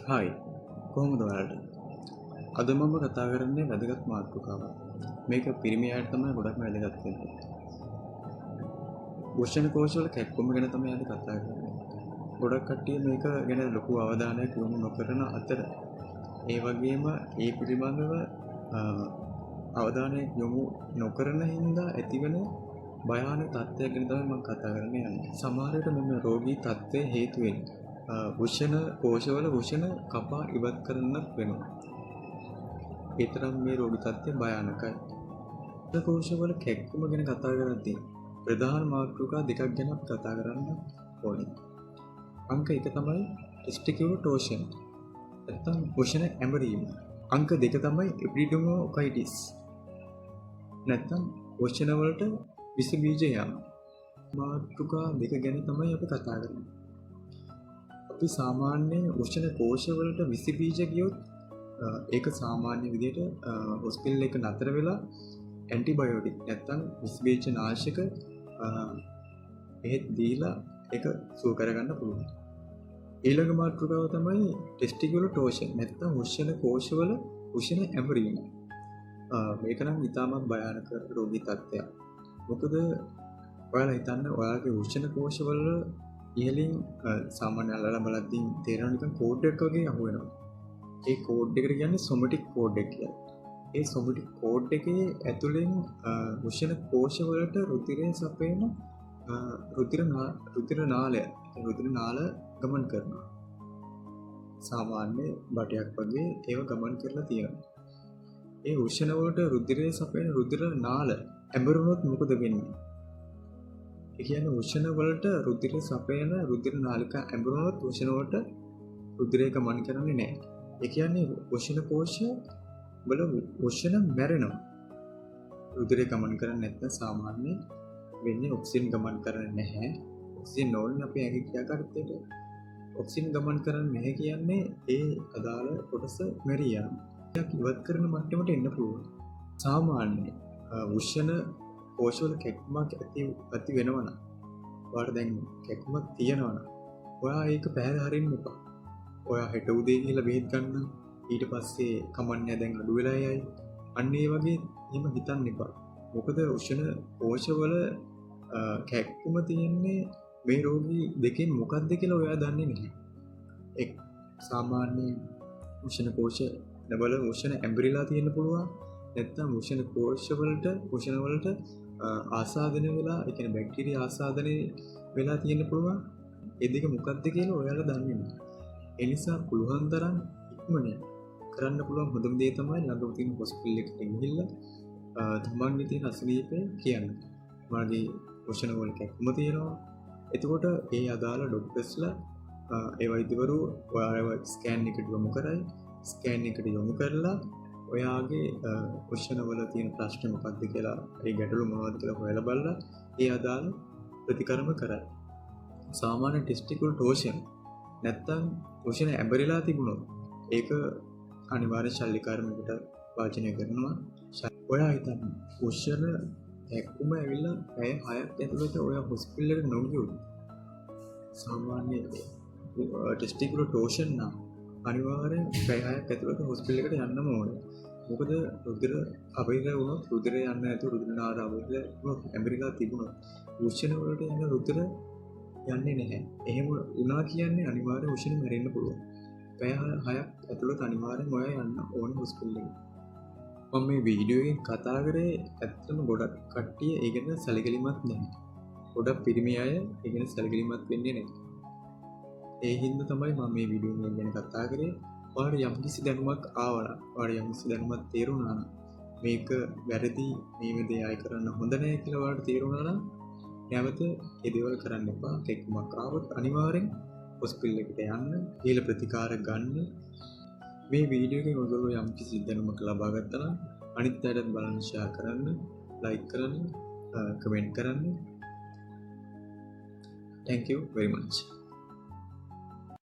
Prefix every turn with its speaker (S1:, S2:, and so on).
S1: Hi කොහොමද ඔයාලට? අද මම කතා කරන්නේ වැදගත් මාතෘකාවක්. මේක පිරිමි අයට තමයි ගොඩක්ම වැදගත් වෙන්නේ. වෘෂණ කෝෂවල කැක්කුම ගැන තමයි අද කතා කරන්නේ. ගොඩක් කට්ටිය මේක ගැන ලොකු අවධානයක් යොමු නොකරන අතර ඒ වගේම ඒ පිළිබඳව අවධානයක් යොමු නොකරන හින්දා ඇතිවන භයානක තත්ත්වයක් ගැන තමයි මම කතා කරන්න යන්නේ. සමහර විට මෙන්න රෝගී තත්ත්වයේ හේතුවෙන් වෘෂණ කෝෂවල වෘෂණ කපා ඉවත් කරන්නත් වෙනවා. ඒ තරම් මේ රෝගී තත්ත්වය භයානකයි. වෘෂණ කෝෂවල කැක්කුම ගැන කතා කරද්දී ප්‍රධාන මාතෘකා දෙකක් ගැන කතා කරන්න ඕනේ. අංක 1 තමයි ටෙස්ටිකියුලර් ටෝෂන්. නැත්නම් වෘෂණ ඇඹරීම. අංක 2 තමයි එපිඩිඩිමෝකයිටිස්. නැත්නම් වෘෂණ වලට විස බීජ යාම. මාතෘකා දෙක ගැන තමයි අපි කතා කරන්නේ. අපි සාමාන්‍ය වෘෂණ කෝෂවලට විස බීජ ගියොත් ඒක සාමාන්‍ය විදිහට හොස්පිටල් එක නතර වෙලා ඇන්ටිබයොටික් නැත්නම් විස බීජ නාශක එහෙත් දීලා ඒක සුව කරගන්න පුළුවන්. ඊළඟ මාතෘකාව තමයි ටෙස්ටිකියුලර් ටෝෂන් නැත්නම් වෘෂණ කෝෂවල වෘෂණ ඇඹරීම. මේක නම් ඉතාමත් භයානක රෝගී තත්ත්වයක්. මොකද ඔයාලා හිතන්න ඔයාලගේ වෘෂණ කෝෂවල ඉහළින් සාමාන්‍ය අල්ලලා බලද්දී තේරෙන නිකන් කෝඩ් එකක් වගේ අහුවෙනවා. ඒ කෝඩ් එකට කියන්නේ සොමැටික් කෝඩ් එක කියලා. ඒ සොමැටික් කෝඩ් එකේ ඇතුළෙන් වෘෂණ කෝෂවලට රුධිරය සපයන රුධිර නාල ගමන් කරනවා. සාමාන්‍ය බටයක් වගේ ඒව ගමන් කරලා තියෙනවා. ඒ වෘෂණ වලට රුධිරය සපයන රුධිර නාල ඇඹරුණොත් මොකද වෙන්නේ? ඒ කියන්නේ වෘෂණ වලට රුධිර සපයන රුධිර නාලිකා ඇඹරුණොත් වෘෂණ වලට රුධිරය ගමන් කරන්නේ නැහැ. ඒ කියන්නේ වෘෂණ කෝෂ වල වෘෂණ මැරෙනවා. රුධිරය ගමන් කරන්නේ නැත්නම් සාමාන්‍ය වෙන්නේ ඔක්සිජන් ගමන් කරන්නේ නැහැ. ඔක්සිජන් ඕනේ අපේ ඇඟේ ක්‍රියාකාරීත්වයට. ඔක්සිජන් ගමන් කරන්නේ නැහැ කියන්නේ ඒ අදාළ කොටස මැරී යනවා. ඒක ඉවත් කරන මට්ටමට එන්න පුළුවන්. සාමාන්‍ය වෘෂණ කෝෂවල කැක්කුමක් ඇති වෙනවනම් ඔයාලට දැන් කැක්කුමක් තියෙනවනම් ඔයා ඒක පැහැර හරින්න එපා. ඔයා හෙට උදේ ගිහලා බෙහෙත් ගන්න ඊට පස්සේ කමන්නේ දැන් අඩු වෙලා යයි. අන්න ඒ වගේ එහෙම හිතන්න එපා. මොකද වෘෂණ කෝෂවල කැක්කුම තියෙන්නේ මේ රෝගී දෙකෙන් මොකක්ද කියලා ඔයා දන්නේ නැහැ. එක් සාමාන්‍ය වෘෂණ කෝෂ නබල වෘෂණ ඇඹරිලා තියෙන්න පුළුවන්. නැත්නම් වෘෂණ කෝෂ වලට ආසාදනය වෙලා ඒ කියන්නේ බැක්ටීරියා ආසාදනය වෙලා තියෙන්න පුළුවන්. ඒ දෙක මොකක්ද කියලා ඔයාලා දන්නේ නැහැ. ඒ නිසා පුළුවන් තරම් ඉක්මනින් කරන්න පුළුවන් හොඳම දේ තමයි ළඟම තියෙන හොස්පිටල් එකට ගිහිල්ලා තමන්ගේ තියෙන අසනීපය කියන්න. මගේ වෘෂණ වල කැක්කුම තියෙනවා. එතකොට ඒ අදාළ ડોක්ටර්ස්ලා ඒ වෛද්‍යවරු ඔයාලව ස්කෑන් එකට යොමු කරයි. ස්කෑන් එකට යොමු කරලා ඔයාගේ වෘෂණ වල තියෙන ප්‍රශ්න මොකක්ද කියලා ඒ ගැටලු මොනවද කියලා හොයලා බලලා ඒ අදාළ ප්‍රතිකර්ම කරයි. සාමාන්‍ය ටෙස්ටිකුලර් ටෝෂන් නැත්තම් වෘෂණ ඇඹරිලා තිබුණොත් ඒක අනිවාර්ය ශල්‍යකර්මයකට වාචනය කරනවා. ඔයා හිතන්න වෘෂණ කැක්කුම ඇවිල්ලා පැය 6ක් ඇතුළත ඔයා හොස්පිටල් එකට නොගියොත් සාමාන්‍ය ටෙස්ටිකුලර් ටෝෂන් නම් අනිවාර්යෙන් පැය 6ක් ඇතුළත හොස්පිටල් එකට යන්නම ඕනේ. මොකද රුධිර අවෛරය වුණොත් රුධිරය යන්න නැතුව රුධිර නාර අවෛරය වුණොත් ඇඹරිලා තිබුණොත් වෘෂණ වලට යන රුධිර යන්නේ නැහැ. එහෙම වුණා කියන්නේ අනිවාර්යෙන් වෘෂණ මැරෙන්න පුළුවන්. පැය 6ක් ඇතුළත අනිවාර්යෙන් ඔයා යන්න ඕනේ හොස්පිටල් එකට. මම මේ වීඩියෝ එකෙන් කතා කරේ ඇත්තටම ගොඩක් කට්ටිය ඒ ගැන සැලකිලිමත් නැහැ. ගොඩක් පිරිමි අය ඒ ගැන සැලකිලිමත් වෙන්නේ නැහැ. ඒ හින්දා තමයි මම මේ වීඩියෝ එක ගැන කතා කරේ. ඔයාලට යම්කිසි දැනුමක් ආවනම්, ඔයාලට යම්කිසි දැනුමක් තේරුණා නම් මේක වැරදි, මේ දේ අය කරන්න හොඳ නැහැ කියලා ඔයාලට තේරුණා නම් නැවත ඒ දේවල් කරන්න එපා. කැක්කුමක් ආවොත් අනිවාර්යෙන් හොස්පිටල් එකට යන්න, ඊළ ප්‍රතිකාර ගන්න. මේ වීඩියෝ එකෙන් ඔයගොල්ලෝ යම්කිසි දැනුමක් ලබා ගත්තා නම් අනිත් අයටත් බලන්න ෂෙයා කරන්න, ලයික් කරන්න, කමෙන්ට් කරන්න. Thank you very much.